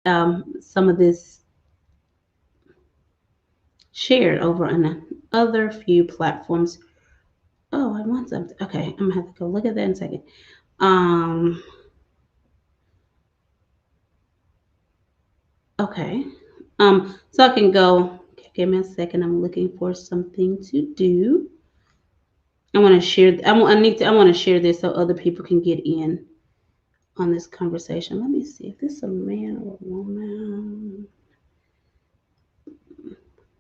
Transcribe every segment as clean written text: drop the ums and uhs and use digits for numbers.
some of this shared over on other few platforms. Oh, I want something. Okay, I'm gonna have to go look at that in a second. Um, okay. So I can go. Give me a second. I'm looking for something to do. I want to share. I need to. I want to share this so other people can get in on this conversation. Let me see if this is a man or a woman. I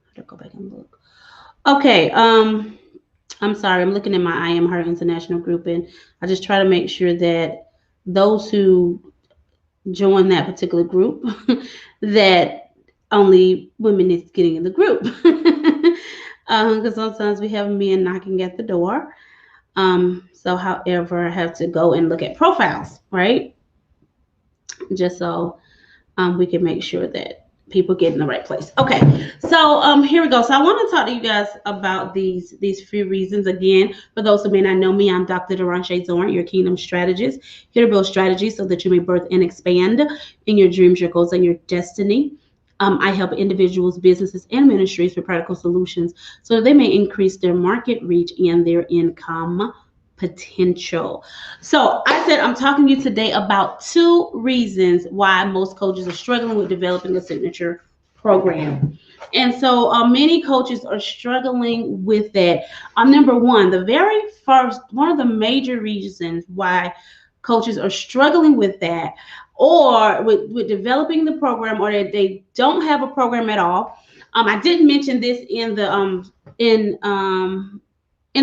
have to go back and look. Okay. I'm sorry. I'm looking at my I Am Her International group, and I just try to make sure that those who join that particular group that only women is getting in the group. Because sometimes we have men knocking at the door. So, however, I have to go and look at profiles, right? Just so we can make sure that people get in the right place. Okay, so here we go. So I want to talk to you guys about these few reasons. Again, for those who may not know me, I'm Dr. Deranche Zorn, your Kingdom Strategist, here to build strategies so that you may birth and expand in your dreams, your goals, and your destiny. I help individuals, businesses, and ministries with practical solutions so that they may increase their market reach and their income potential. So I said I'm talking to you today about two reasons why most coaches are struggling with developing a signature program. And so many coaches are struggling with that. Number one, the very first, one of the major reasons why coaches are struggling with that or with developing the program or that they don't have a program at all. I didn't mention this in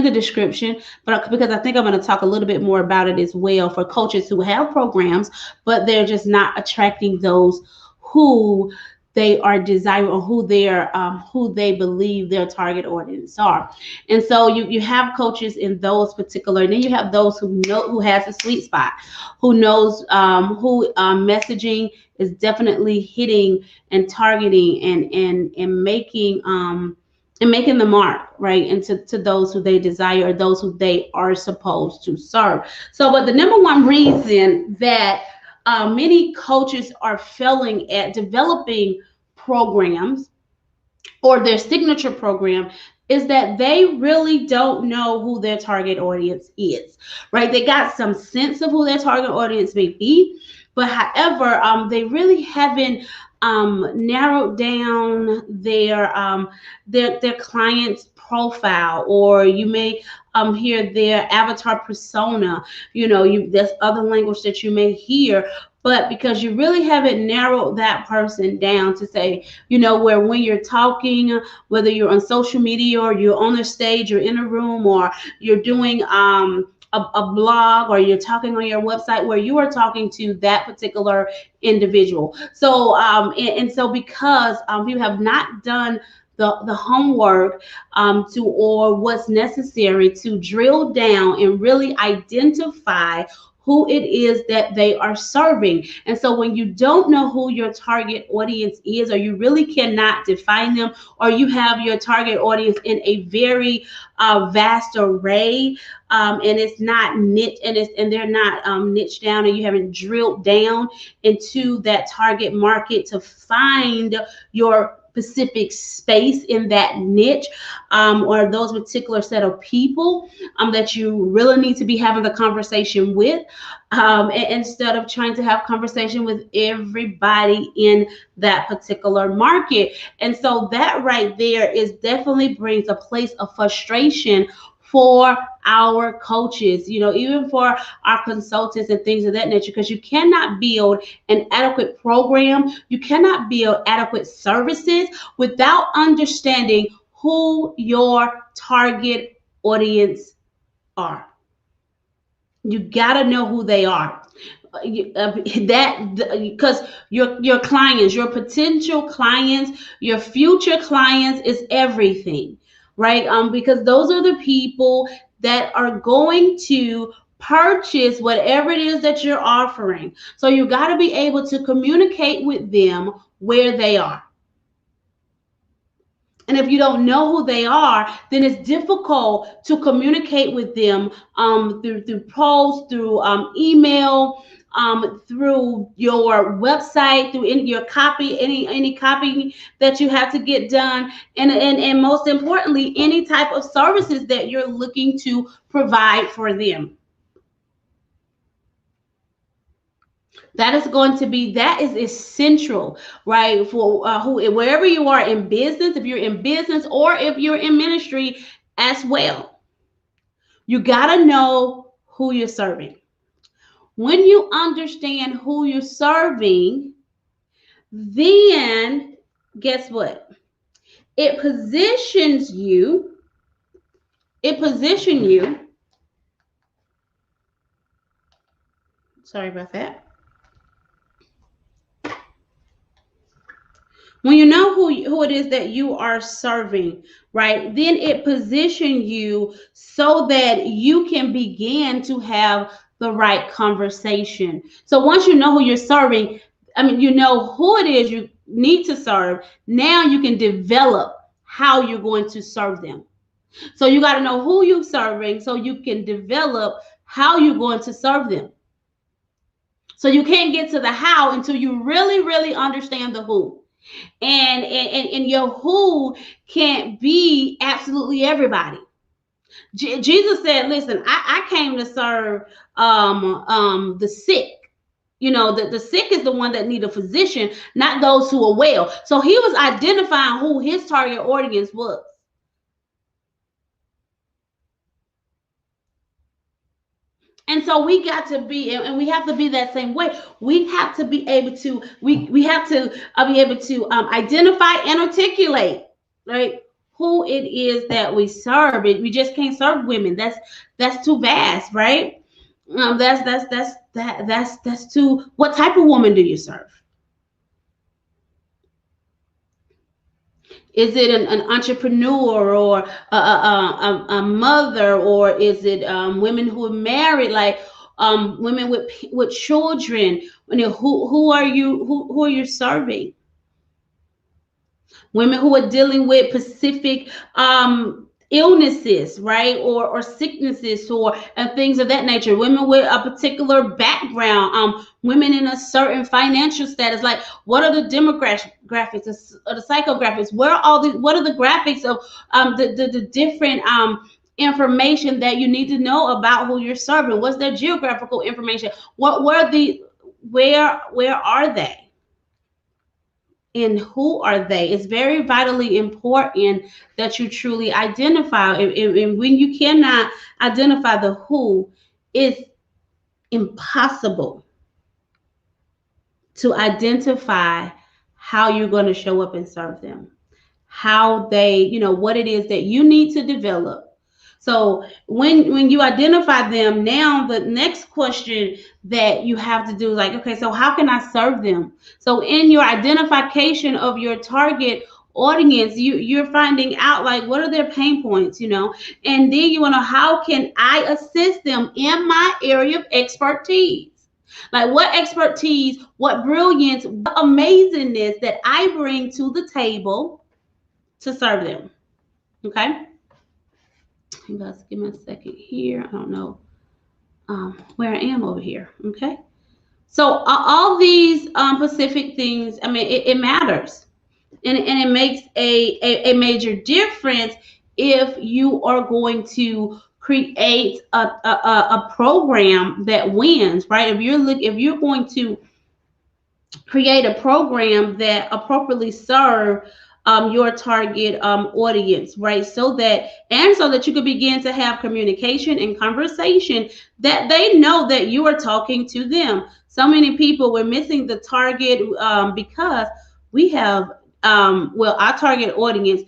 the description, but because I think I'm going to talk a little bit more about it as well for coaches who have programs, but they're just not attracting those who they are desiring or who they believe their target audience are. And so you have coaches in those particular, and then you have those who has a sweet spot, who knows who messaging is definitely hitting and targeting and making the mark, right, and to those who they desire or those who they are supposed to serve. So, but the number one reason that many coaches are failing at developing programs or their signature program is that they really don't know who their target audience is, right? They got some sense of who their target audience may be, but however, they really haven't narrowed down their client's profile, or you may hear their avatar persona. There's other language that you may hear, but because you really haven't narrowed that person down to say, where when you're talking, whether you're on social media or you're on the stage, you're in a room, or you're doing a blog, or you're talking on your website, where you are talking to that particular individual. So and so because you have not done the homework or what's necessary to drill down and really identify who it is that they are serving. And so when you don't know who your target audience is, or you really cannot define them, or you have your target audience in a very vast array, and it's not niche, and they're not niche down, and you haven't drilled down into that target market to find your specific space in that niche, or those particular set of people that you really need to be having the conversation with, instead of trying to have conversation with everybody in that particular market. And so that right there is definitely brings a place of frustration for our coaches, even for our consultants and things of that nature, because you cannot build an adequate program, you cannot build adequate services without understanding who your target audience are. You got to know who they are. Because your clients, your potential clients, your future clients is everything, right? Because those are the people that are going to purchase whatever it is that you're offering. So you got to be able to communicate with them where they are. And if you don't know who they are, then it's difficult to communicate with them through posts, through email, through your website, through your copy, any copying that you have to get done, and most importantly, any type of services that you're looking to provide for them. That is essential, right? For wherever you are in business, if you're in business or if you're in ministry as well, you got to know who you're serving. When you understand who you're serving, then guess what? It positions you. Sorry about that. When you know who it is that you are serving, right, then it positions you so that you can begin to have the right conversation. So once you know who you're serving, you know who it is you need to serve. Now you can develop how you're going to serve them. So you got to know who you're serving so you can develop how you're going to serve them. So you can't get to the how until you really, really understand the who. And your who can't be absolutely everybody. Jesus said, listen, I came to serve the sick. The sick is the one that need a physician, not those who are well. So he was identifying who his target audience was. And so we got to be, and we have to be that same way. We have to be able to, we have to be able to identify and articulate, right, who it is that we serve. We just can't serve women. That's too vast, right? That's too. What type of woman do you serve? Is it an entrepreneur or a mother, or is it women who are married, like women with children? Who are you serving? Women who are dealing with specific illnesses, right, or sicknesses, or and things of that nature. Women with a particular background, women in a certain financial status. Like, what are the demographics, or the psychographics? What are the graphics of the different information that you need to know about who you're serving? What's their geographical information? Where are they? And who are they? It's very vitally important that you truly identify. And when you cannot identify the who, it's impossible to identify how you're going to show up and serve them, how they, what it is that you need to develop. So when you identify them, now the next question that you have to do is like, okay, so how can I serve them? So in your identification of your target audience, you're finding out, like, what are their pain points, and then you want to know, how can I assist them in my area of expertise? Like, what expertise, what brilliance, what amazingness that I bring to the table to serve them. Okay. You guys give me a second here. I don't know where I am over here. Okay. So all these specific things, it matters. And it makes a major difference if you are going to create a program that wins, right? If you're going to create a program that appropriately serve your target audience, right? So that you could begin to have communication and conversation that they know that you are talking to them. So many people, we're missing the target because we have, our target audience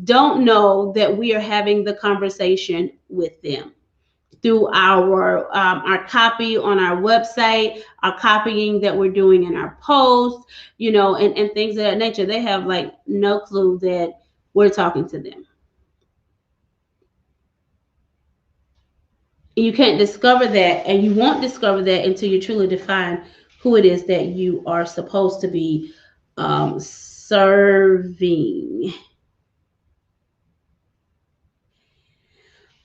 don't know that we are having the conversation with them through our copy on our website, our copying that we're doing in our posts, and things of that nature. They have like no clue that we're talking to them. You can't discover that, and you won't discover that until you truly define who it is that you are supposed to be serving.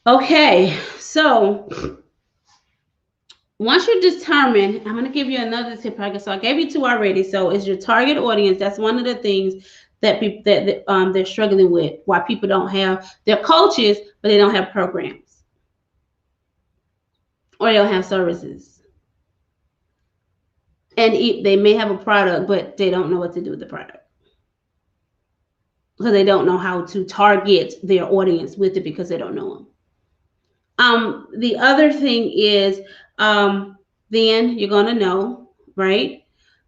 Okay, so Once you determine, I'm going to give you another tip. So I gave you two already. So it's your target audience. That's one of the things that people that they're struggling with. Why people don't have their coaches, but they don't have programs, or they don't have services. And they may have a product, but they don't know what to do with the product, because they don't know how to target their audience with it, because they don't know them. The other thing is, then you're going to know, right,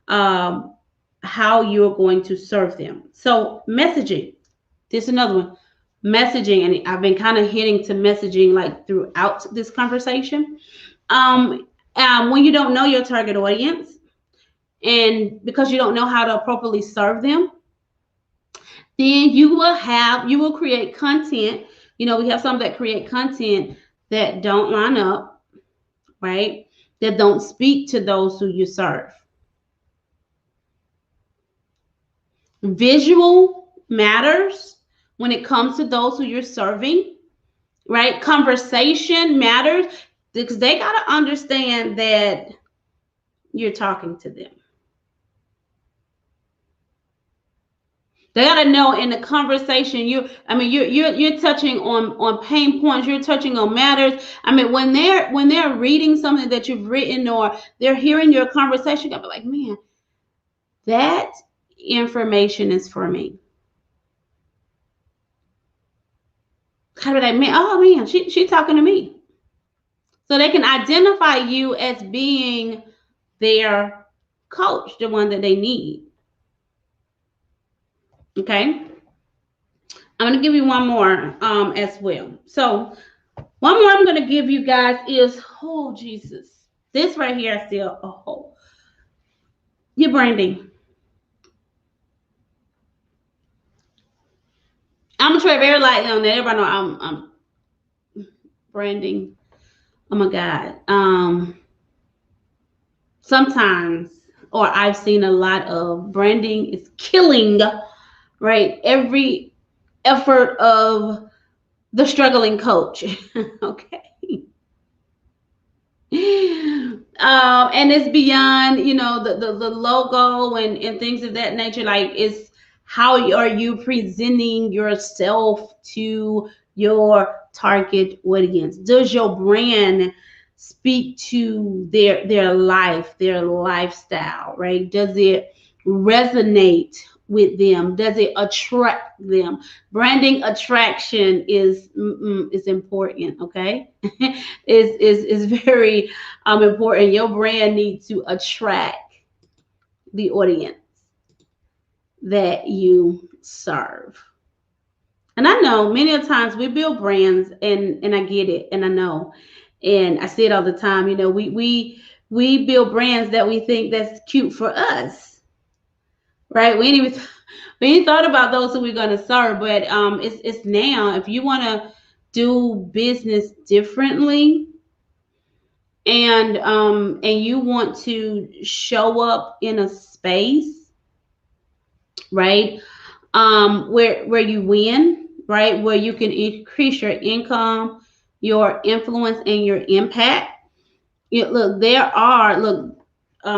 how you're going to serve them. So messaging, this is another one. Messaging, and I've been kind of hitting to messaging like throughout this conversation. When you don't know your target audience, and because you don't know how to appropriately serve them, then you will create content. We have some that create content that don't line up, right? That don't speak to those who you serve. Visual matters when it comes to those who you're serving, right? Conversation matters, because they got to understand that you're talking to them. They got to know in the conversation you're touching on pain points. You're touching on matters. When they're reading something that you've written, or they're hearing your conversation, you got to be like, man, that information is for me. Kind of like, man, oh man, she talking to me. So they can identify you as being their coach, the one that they need. Okay. I'm going to give you one more as well. So one more I'm going to give you guys is, oh, Jesus. This right here, I still, oh, your branding. I'm going to tread very lightly on that. Everybody know I'm branding. Oh, my God. Sometimes, or I've seen a lot of branding is killing, right, every effort of the struggling coach. Okay. And it's beyond, the logo and things of that nature. Like, it's how are you presenting yourself to your target audience? Does your brand speak to their life, their lifestyle, right? Does it resonate with them? Does it attract them? Branding attraction is important. Okay. is very important. Your brand needs to attract the audience that you serve. And I know many of times we build brands, and I get it, and I know, and I see it all the time. We build brands that we think that's cute for us, right? We ain't thought about those who we're going to serve. But it's now, if you want to do business differently, and you want to show up in a space, right, where you win, right, where you can increase your income, your influence, and your impact. There are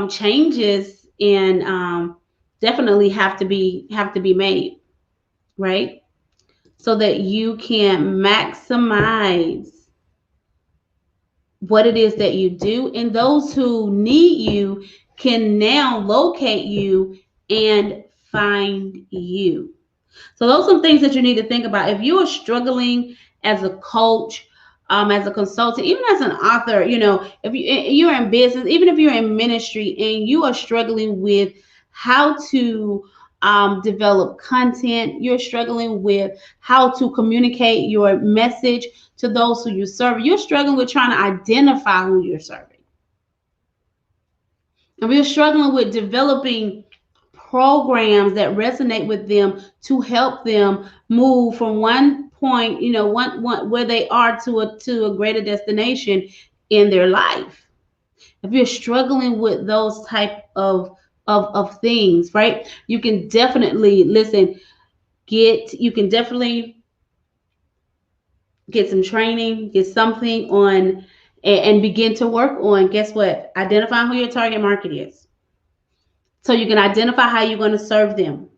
changes, and definitely have to be made, right, so that you can maximize what it is that you do, and those who need you can now locate you and find you. So those are some things that you need to think about. If you are struggling as a coach, as a consultant, even as an author, if you're in business, even if you're in ministry, and you are struggling with how to develop content, you're struggling with how to communicate your message to those who you serve, you're struggling with trying to identify who you're serving, and we're struggling with developing programs that resonate with them to help them move from one point, one where they are to a greater destination in their life. If you're struggling with those type of things, right, you can definitely get some training, get something on and begin to work on, guess what? Identifying who your target market is. So you can identify how you're going to serve them.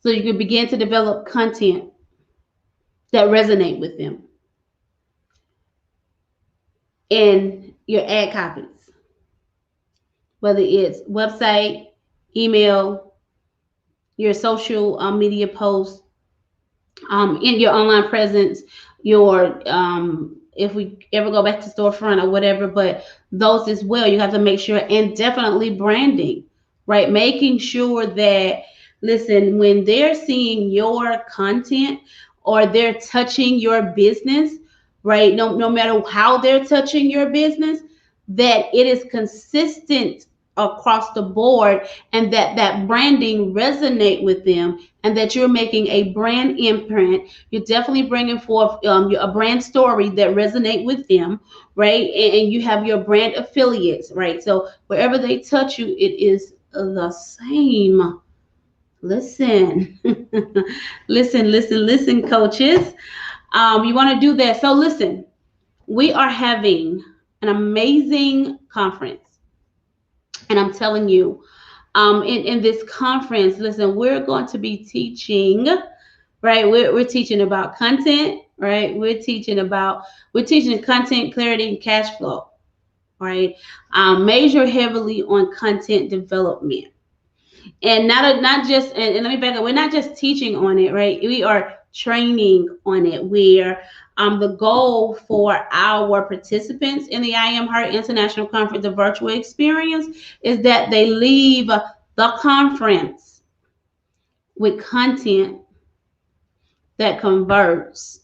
So you can begin to develop content that resonate with them in your ad copies, whether it's website, email, your social media posts, in your online presence, your if we ever go back to storefront or whatever, but those as well, you have to make sure, and definitely branding, right? Making sure that, listen, when they're seeing your content or they're touching your business, right? No matter how they're touching your business, that it is consistent across the board, and that branding resonate with them, and that you're making a brand imprint. You're definitely bringing forth a brand story that resonate with them, right? And you have your brand affiliates, right? So wherever they touch you, it is the same. Listen, listen, coaches. You want to do that. So listen, we are having an amazing conference, and I'm telling you, in this conference, listen, we're going to be teaching, right? We're teaching about content, right? We're teaching content clarity and cash flow, right? Measure heavily on content development. And not just, and let me back up, we're not just teaching on it, right? We are training on it, where the goal for our participants in the I Am Her International Conference, the virtual experience, is that they leave the conference with content that converts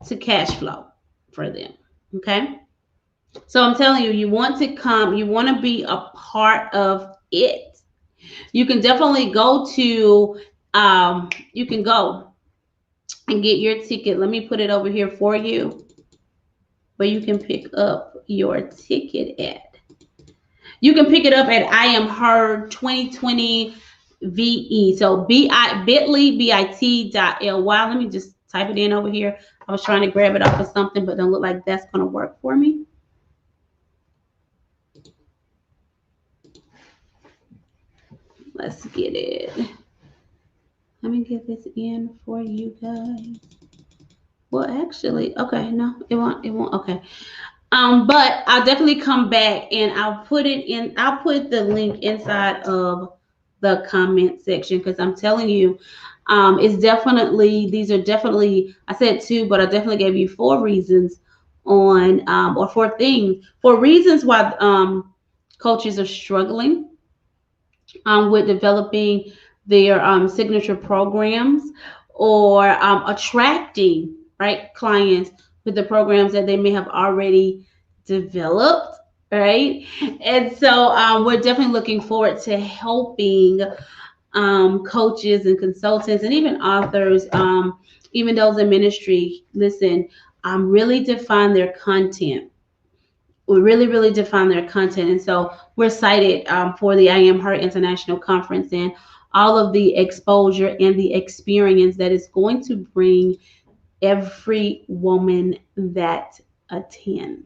to cash flow for them. Okay. So I'm telling you, you want to come, you want to be a part of it. You can definitely go to, you can go and get your ticket. Let me put it over here for you, where you can pick up your ticket at. You can pick it up at I Am Her 2020 VE. So bit.ly, Let me just type it in over here. I was trying to grab it off of something, but don't look like that's going to work for me. Let's get it. Let me get this in for you guys. Well, actually, okay, no, it won't, okay. But I'll definitely come back and I'll put the link inside of the comment section, because I'm telling you, these are definitely, I said two, but I definitely gave you 4 reasons on, or 4 reasons why coaches are struggling with developing their signature programs, or attracting, right, clients with the programs that they may have already developed, right? And so we're definitely looking forward to helping coaches and consultants and even authors, even those in ministry, listen, really define their content. We really define their content. And so we're excited for the I Am Her International Conference and all of the exposure and the experience that is going to bring every woman that attend.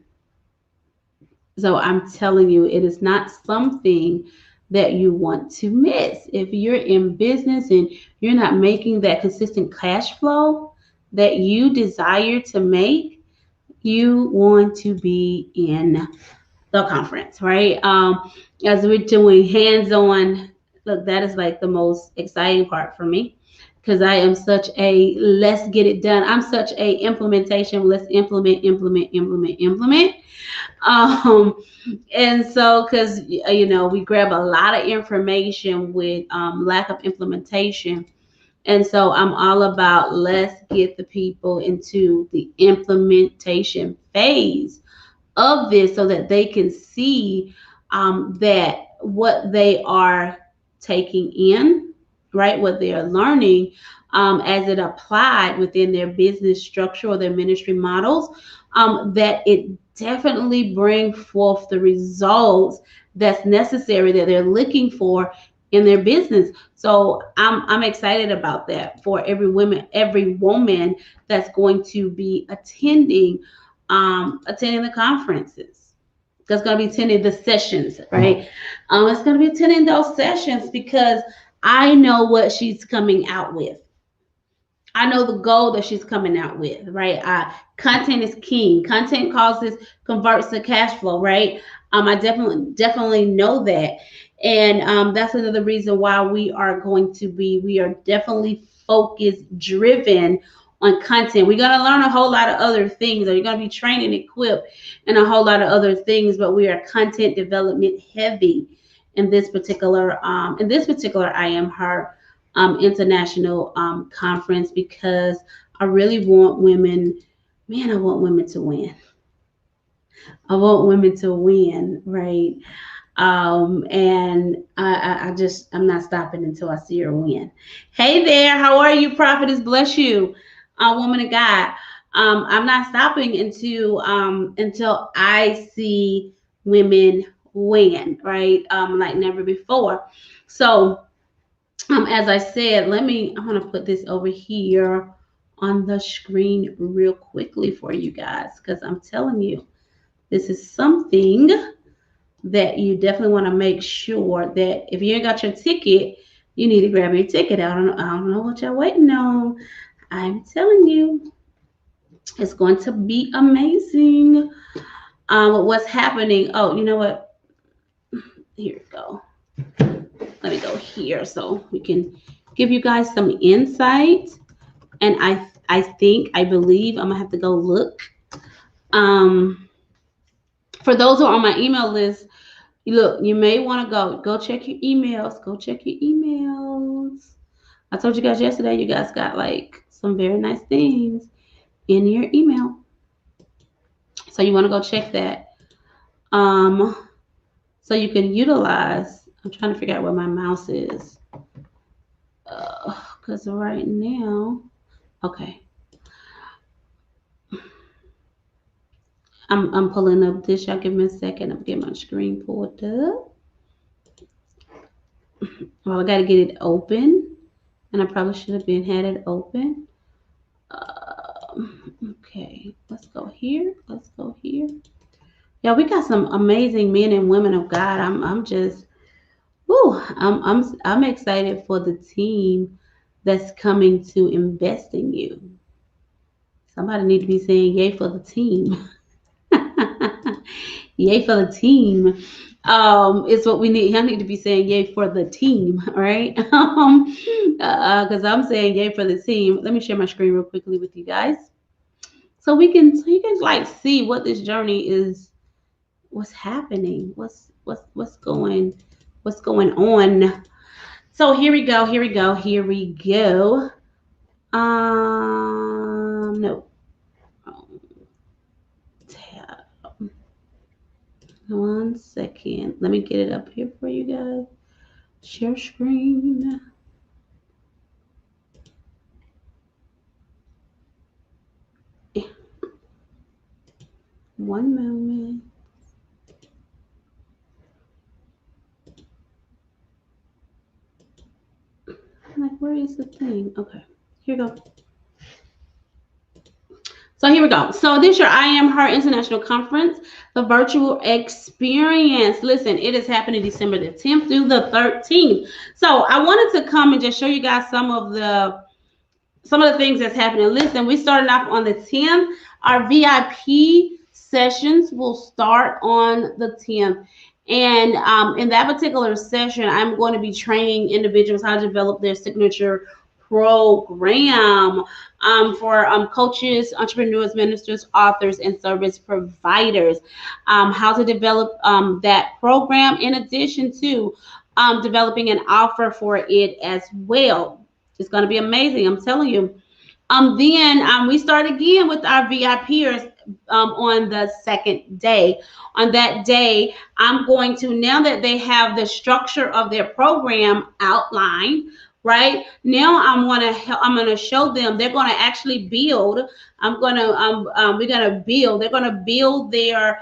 So I'm telling you, it is not something that you want to miss. If you're in business and you're not making that consistent cash flow that you desire to make, you want to be in the conference, right? As we're doing hands-on, look, that is like the most exciting part for me, because I am such a let's get it done. I'm such a implementation. Let's implement. And so, because we grab a lot of information with lack of implementation. And so I'm all about, let's get the people into the implementation phase of this, so that they can see that what they are taking in, right, what they are learning, as it applied within their business structure or their ministry models, that it definitely bring forth the results that's necessary, that they're looking for in their business. So I'm excited about that for every woman that's going to be attending attending the conferences. That's going to be attending the sessions, right? It's going to be attending those sessions because I know what she's coming out with. I know the goal that she's coming out with, right? Content is king. Content causes converts to cash flow, right? I definitely know that, and that's another reason why we are definitely focused, driven on content. We're gonna learn a whole lot of other things, or you're gonna be trained and equipped in a whole lot of other things, but we are content development heavy in this particular I Am Her international conference, because I really want women, man, I want women to win. I want women to win, right? And I'm not stopping until I see her win. Hey there, how are you, prophetess? Bless you, woman of God. I'm not stopping until I see women win, right? Like never before. So as I said, I'm going to put this over here on the screen real quickly for you guys, because I'm telling you, this is something that you definitely want to make sure that if you ain't got your ticket, you need to grab your ticket out. I don't know what y'all waiting on. I'm telling you, it's going to be amazing. What's happening? Oh, you know what? Here we go. Let me go here so we can give you guys some insight. And I believe I'm gonna have to go look. For those who are on my email list, look, you may want to go check your emails. Go check your emails. I told you guys yesterday, you guys got like some very nice things in your email, so you want to go check that. So you can utilize. I'm trying to figure out where my mouse is, because right now, okay. I'm pulling up this. Y'all give me a second. I'm getting my screen pulled up. Well, I got to get it open, and I probably should have had it open. Okay, let's go here. Let's go here. Yeah, we got some amazing men and women of God. I'm just, whoo, I'm excited for the team that's coming to invest in you. Somebody need to be saying yay for the team. Yay for the team. It's what we need. I need to be saying yay for the team, right? Because I'm saying yay for the team. Let me share my screen real quickly with you guys, so you can like see what this journey is, what's happening, what's going on. So here we go. No. Tab. 1 second. Let me get it up here for you guys. Share screen. One moment. Like, where is the thing? Okay, here we go. So here we go. So this year, I Am Her International Conference, the virtual experience. Listen, it is happening December the 10th through the 13th. So I wanted to come and just show you guys some of the things that's happening. Listen, we started off on the 10th. Our VIP sessions will start on the 10th. And in that particular session, I'm going to be training individuals how to develop their signature program for coaches, entrepreneurs, ministers, authors, and service providers. How to develop that program, in addition to developing an offer for it as well. It's going to be amazing, I'm telling you. Then we start again with our VIPers on the second day. On that day, I'm going to, now that they have the structure of their program outlined, right now, I'm gonna show them. They're gonna actually build. We're gonna build. They're gonna build their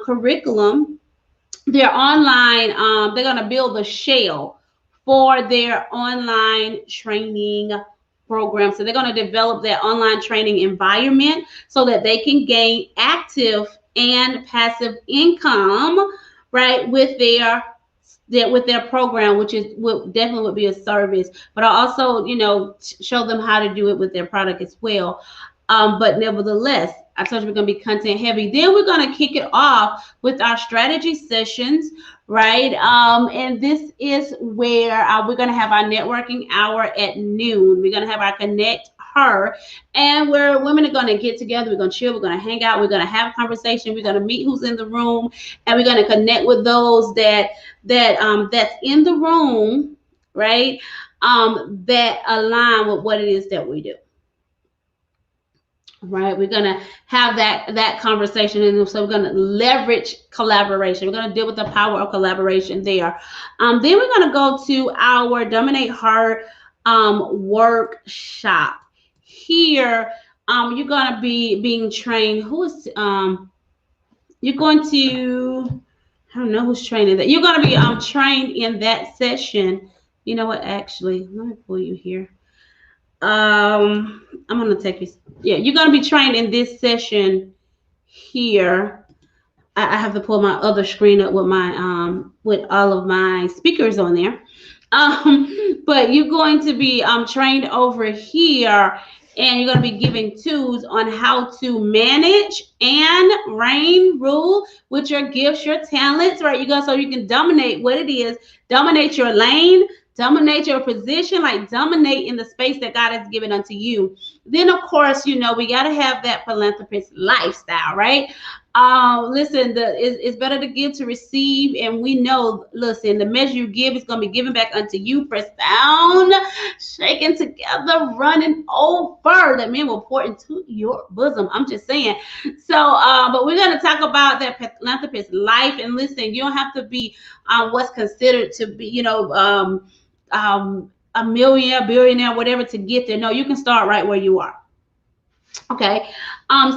curriculum, their online. They're gonna build the shell for their online training program. So they're going to develop that online training environment so that they can gain active and passive income, right, with their program, which is definitely would be a service. But I also, show them how to do it with their product as well. But nevertheless, I told you we're going to be content heavy. Then we're going to kick it off with our strategy sessions, right? And this is where we're going to have our networking hour at noon. We're going to have our Connect Her, and where women are going to get together. We're going to chill. We're going to hang out. We're going to have a conversation. We're going to meet who's in the room, and we're going to connect with those that's in the room, right? That align with what it is that we do. Right, we're gonna have that conversation, and so we're gonna leverage collaboration. We're gonna deal with the power of collaboration there. Then we're gonna go to our Dominate Her workshop. Here, you're gonna be being trained. You're going to, I don't know who's training that. You're gonna be trained in that session. You know what? Actually, let me pull you here. I'm gonna take you. Yeah, you're gonna be trained in this session here. I have to pull my other screen up with my with all of my speakers on there. But you're going to be trained over here, and you're going to be given tools on how to manage and rule with your gifts, your talents, right? So you can dominate what it is, dominate your lane, dominate your position, like dominate in the space that God has given unto you. Then, of course, we got to have that philanthropist lifestyle, right? Listen, it's better to give to receive, and we know, listen, the measure you give is going to be given back unto you, pressed down, shaken together, running over. That men will pour into your bosom. I'm just saying. So, but we're going to talk about that philanthropist life, and listen, you don't have to be what's considered to be, a millionaire, billionaire, whatever to get there. No, you can start right where you are. Okay.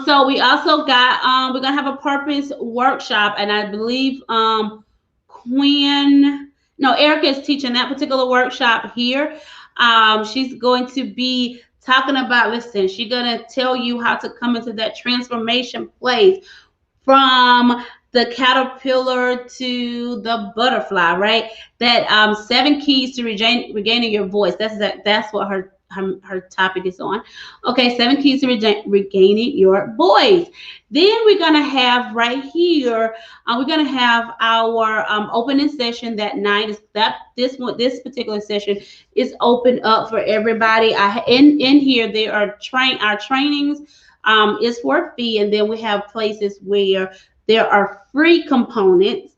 So we also got we're gonna have a purpose workshop, and I believe Erica is teaching that particular workshop here. She's going to be talking about, listen, she's gonna tell you how to come into that transformation place from the caterpillar to the butterfly, right? That 7 keys to regaining your voice. That's what her topic is on. Okay, 7 keys to regaining your voice. Then we're gonna have right here. We're gonna have our opening session that night. This particular session is open up for everybody. In here there are our trainings is for fee, and then we have places where there are free components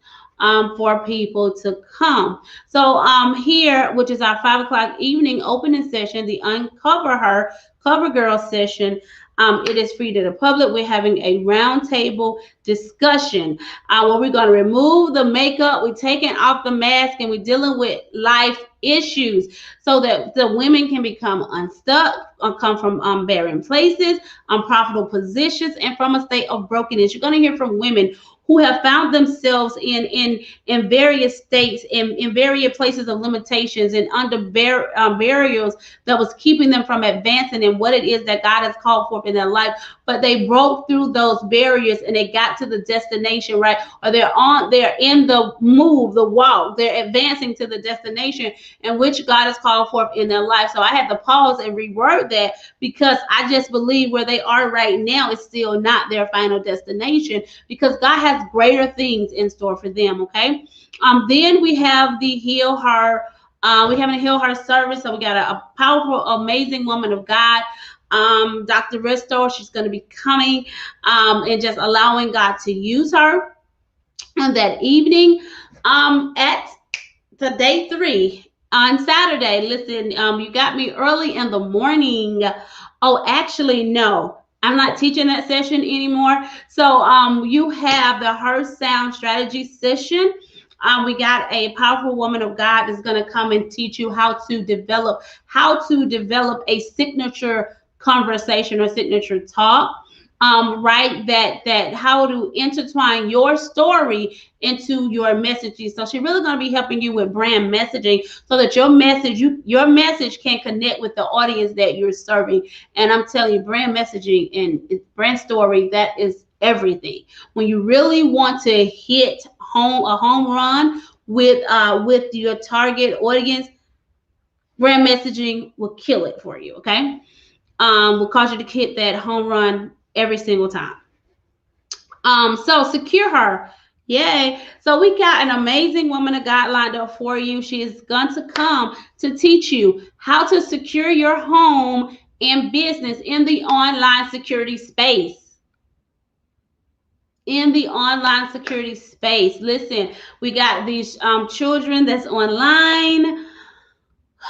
for people to come. So here, which is our 5 o'clock evening opening session, the Uncover Her Cover Girl session, it is free to the public. We're having a roundtable discussion where we're going to remove the makeup, we're taking off the mask, and we're dealing with life issues so that the women can become unstuck, come from barren places, unprofitable positions, and from a state of brokenness. You're going to hear from women who have found themselves in various states, in various places of limitations, and under barriers that was keeping them from advancing in what it is that God has called for in their life. But they broke through those barriers and they got to the destination, right? Or they're in the move, the walk, they're advancing to the destination in which God has called for in their life. So I had to pause and reword that, because I just believe where they are right now is still not their final destination, because God has greater things in store for them. Okay. Then we have the Heal Her. We have a Heal Her service. So we got a powerful, amazing woman of God, Dr. Restore. She's going to be coming and just allowing God to use her on that evening. At the day 3 on Saturday. Listen, you got me early in the morning. Oh, actually, no. I'm not teaching that session anymore. So you have the Her Sound Strategy session. We got a powerful woman of God that's going to come and teach you how to develop a signature conversation or signature talk. right? That how to intertwine your story into your messaging. So she's really going to be helping you with brand messaging so that your message can connect with the audience that you're serving. And I'm telling you, brand messaging and brand story, that is everything. When you really want to hit a home run with your target audience, brand messaging will kill it for you. Okay, will cause you to hit that home run every single time. So secure her. Yay. So we got an amazing woman of God lined up for you. She is going to come to teach you how to secure your home and business in the online security space. In the online security space. Listen, we got these children that's online.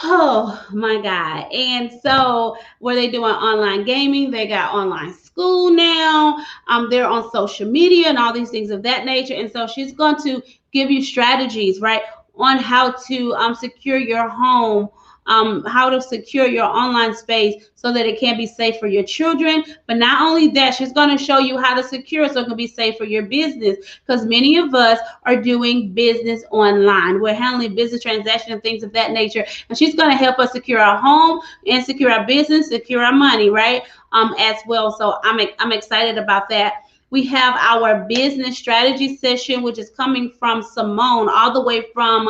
Oh my God. And so where they doing online gaming, they got online school now. They're on social media and all these things of that nature. And so she's going to give you strategies, right, on how to secure your home, how to secure your online space so that it can be safe for your children. But not only that, she's going to show you how to secure it so it can be safe for your business, because many of us are doing business online. We're handling business transactions and things of that nature. And she's going to help us secure our home and secure our business, secure our money, right? As well. So I'm excited about that. We have our business strategy session, which is coming from Simone, all the way from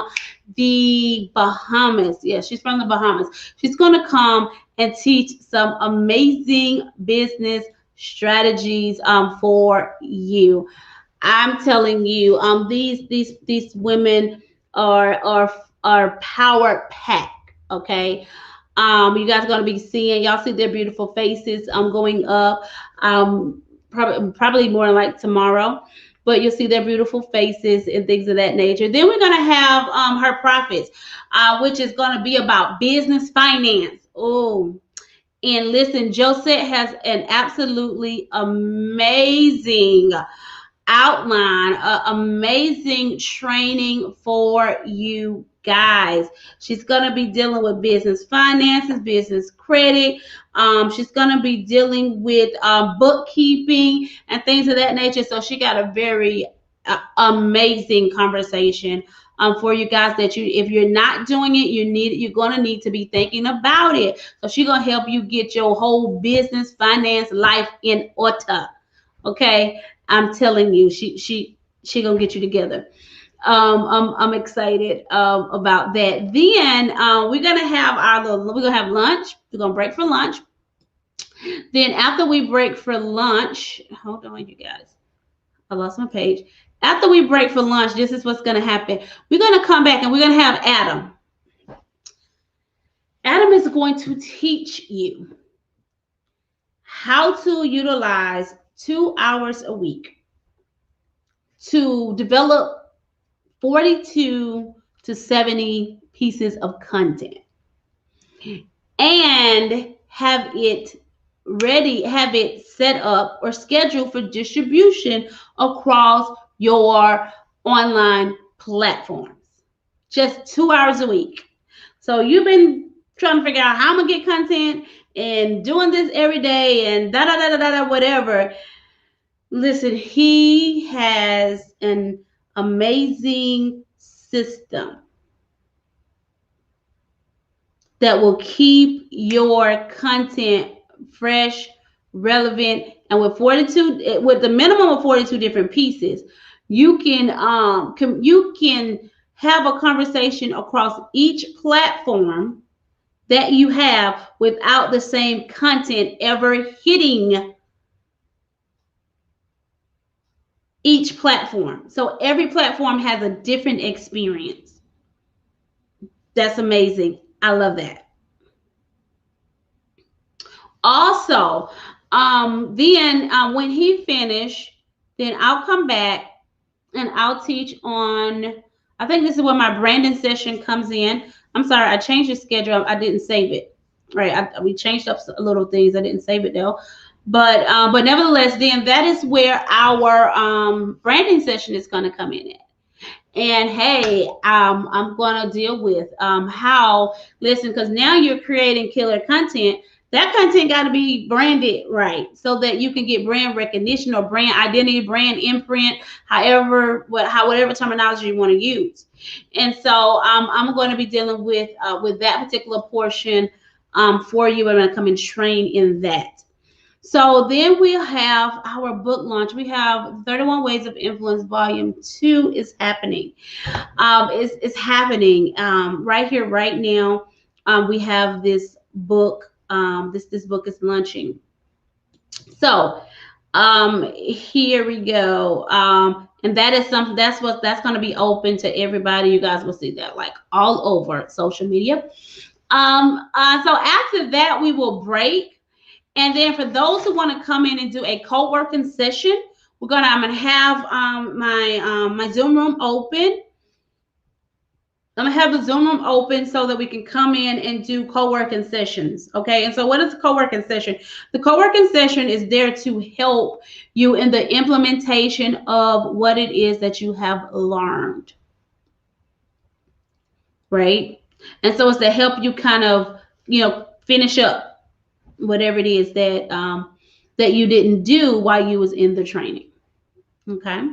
the Bahamas. Yeah, she's from the Bahamas. She's going to come and teach some amazing business strategies for you. I'm telling you, these women are power pack. Okay. You guys are going to be seeing, y'all see their beautiful faces going up. Probably more like tomorrow, but you'll see their beautiful faces and things of that nature. Then we're going to have her profits, which is going to be about business finance. Oh, and listen, Josette has an absolutely amazing outline, amazing training for you guys. She's going to be dealing with business finances, business credit. She's going to be dealing with bookkeeping and things of that nature. So she got a very amazing conversation for you guys that if you're not doing it, you're going to need to be thinking about it. So she's going to help you get your whole business, finance, life in order. Okay, I'm telling you, she gonna get you together. I'm excited about that. Then we're gonna have lunch. We're gonna break for lunch. Then after we break for lunch, hold on, you guys. I lost my page. After we break for lunch, this is what's gonna happen. We're gonna come back and we're gonna have Adam. Adam is going to teach you how to utilize 2 hours a week to develop 42 to 70 pieces of content and have it ready, have it set up or scheduled for distribution across your online platforms. Just 2 hours a week. So you've been trying to figure out how I'm gonna get content and doing this every day and whatever. Listen, he has an amazing system that will keep your content fresh, relevant, and with the minimum of 42 different pieces, you can have a conversation across each platform that you have without the same content ever hitting each platform. So every platform has a different experience. That's amazing. I love that. Also, then when he finished, then I'll come back and I'll teach on, I think this is where my branding session comes in. I'm sorry, I changed the schedule. I didn't save it. Right, we changed up a little things. I didn't save it though. But nevertheless, then that is where our branding session is going to come in at. And hey, I'm going to deal with how, listen, because now you're creating killer content. That content got to be branded right so that you can get brand recognition or brand identity, brand imprint, whatever terminology you want to use. And so I'm going to be dealing with that particular portion for you. I'm going to come and train in that. So then we'll have our book launch. We have 31 Ways of Influence Volume 2 is happening. It's happening right here, right now. We have this book. This book is launching. So here we go. And that is something that's going to be open to everybody. You guys will see that like all over social media. So after that, we will break. And then for those who want to come in and do a co-working session, I'm gonna have my Zoom room open. I'm gonna have the Zoom room open so that we can come in and do co-working sessions. Okay. And so what is a co-working session? The co-working session is there to help you in the implementation of what it is that you have learned. Right. And so it's to help you kind of, finish up whatever it is that that you didn't do while you was in the training. Okay.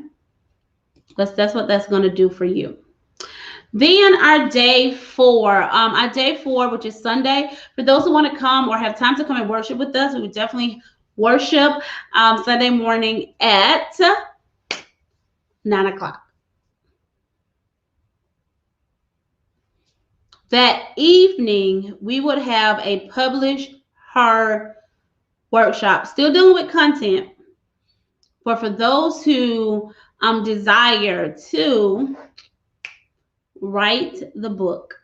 That's what that's going to do for you. Then our day 4, which is Sunday, for those who want to come or have time to come and worship with us, we would definitely worship Sunday morning at 9 o'clock. That evening, we would have a publish her workshop, still dealing with content, but for those who desire to write the book,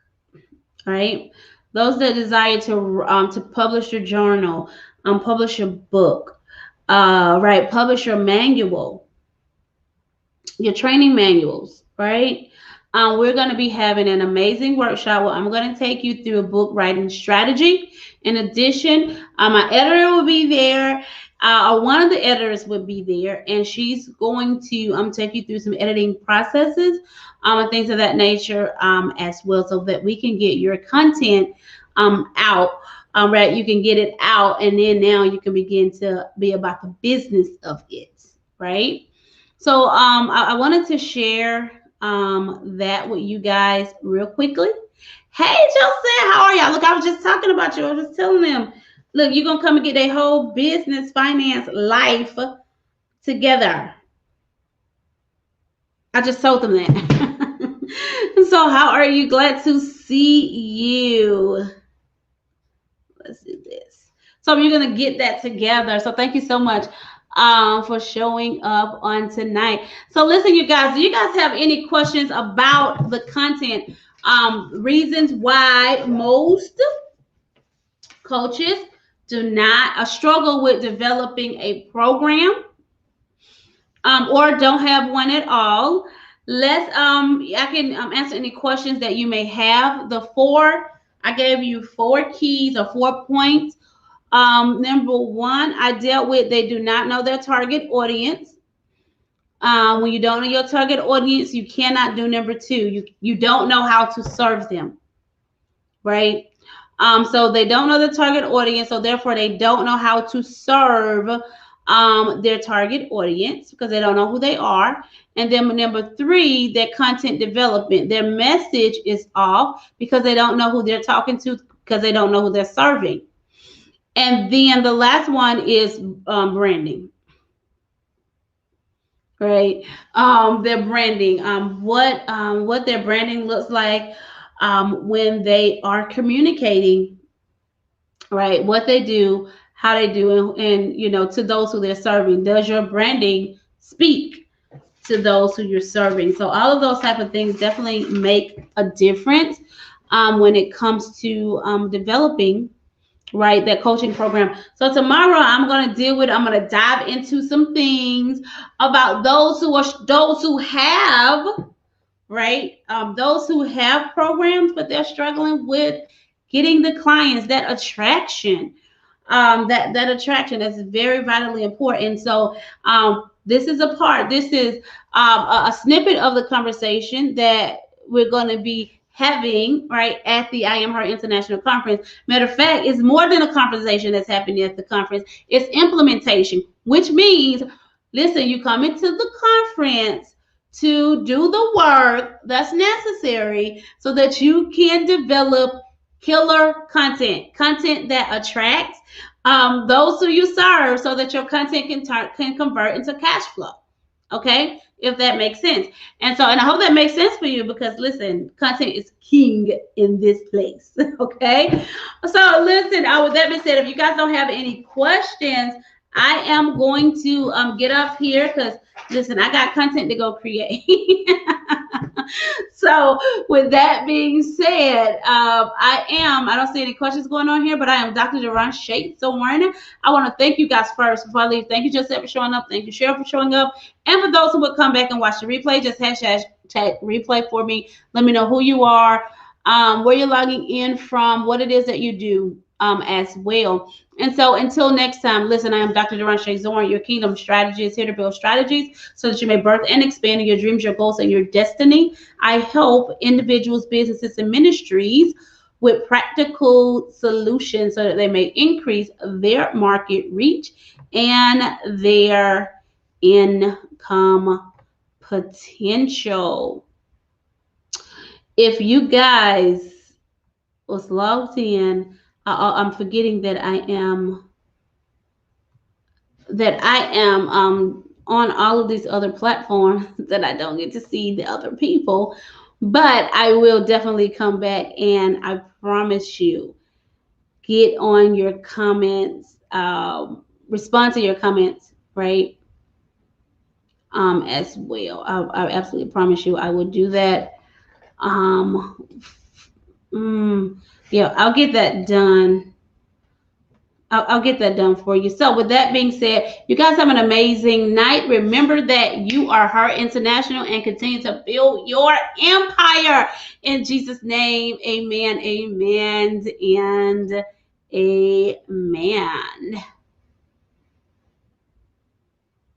right? Those that desire to publish your journal, publish your book, right? Publish your manual, your training manuals, right? We're going to be having an amazing workshop where I'm going to take you through a book writing strategy. In addition, my editor will be there. One of the editors will be there, and she's going to take you through some editing processes and things of that nature as well, so that we can get your content out. Right, you can get it out, and then now you can begin to be about the business of it. Right. So I wanted to share that with you guys real quickly. Hey, Joseph, how are y'all? Look, I was just talking about you. I was just telling them, look, you're going to come and get their whole business, finance, life together. I just told them that. So how are you? Glad to see you. Let's do this. So you're going to get that together. So thank you so much for showing up on tonight. So listen, you guys, do you guys have any questions about the content? Reasons why most coaches do not struggle with developing a program or don't have one at all. I can answer any questions that you may have. I gave you 4 keys or 4 points. Number 1, I dealt with they do not know their target audience. When you don't know your target audience, you cannot do number 2. You don't know how to serve them, right? So they don't know the target audience, so therefore they don't know how to serve their target audience because they don't know who they are. And then number 3, their content development, their message is off because they don't know who they're talking to because they don't know who they're serving. And then the last one is branding, right? Their branding, what their branding looks like when they are communicating, right? What they do, how they do, and to those who they're serving. Does your branding speak to those who you're serving? So all of those type of things definitely make a difference when it comes to developing, right, that coaching program. So tomorrow I'm going to dive into some things about those who have, right, those who have programs, but they're struggling with getting the clients, that attraction. That attraction is very vitally important. So this is a snippet of the conversation that we're going to be having, right, at the I Am Her International Conference. Matter of fact, it's more than a conversation that's happening at the conference. It's implementation, which means, listen, you come into the conference to do the work that's necessary so that you can develop killer content that attracts those who you serve, so that your content can convert into cash flow. Okay, if that makes sense. And I hope that makes sense for you, because listen, content is king in this place. Okay, so listen, with that being said, if you guys don't have any questions, I am going to get up here, because listen, I got content to go create. So with that being said, I don't see any questions going on here, but I am Dr. Derashay Zorn. I want to thank you guys first before I leave. Thank you, Joseph, for showing up. Thank you, Cheryl, for showing up. And for those who would come back and watch the replay, just hashtag replay for me. Let me know who you are, where you're logging in from, what it is that you do as well. And so until next time, listen, I am Dr. Derashay Zorn, your kingdom strategist, here to build strategies so that you may birth and expand in your dreams, your goals, and your destiny. I help individuals, businesses, and ministries with practical solutions so that they may increase their market reach and their income potential. If you guys was logged in, I'm forgetting that I am on all of these other platforms that I don't get to see the other people, but I will definitely come back, and I promise you, get on your comments, respond to your comments, right? As well. I absolutely promise you I will do that. Yeah, I'll get that done. I'll get that done for you. So with that being said, you guys have an amazing night. Remember that you are Her International, and continue to build your empire in Jesus' name. Amen, amen, and amen.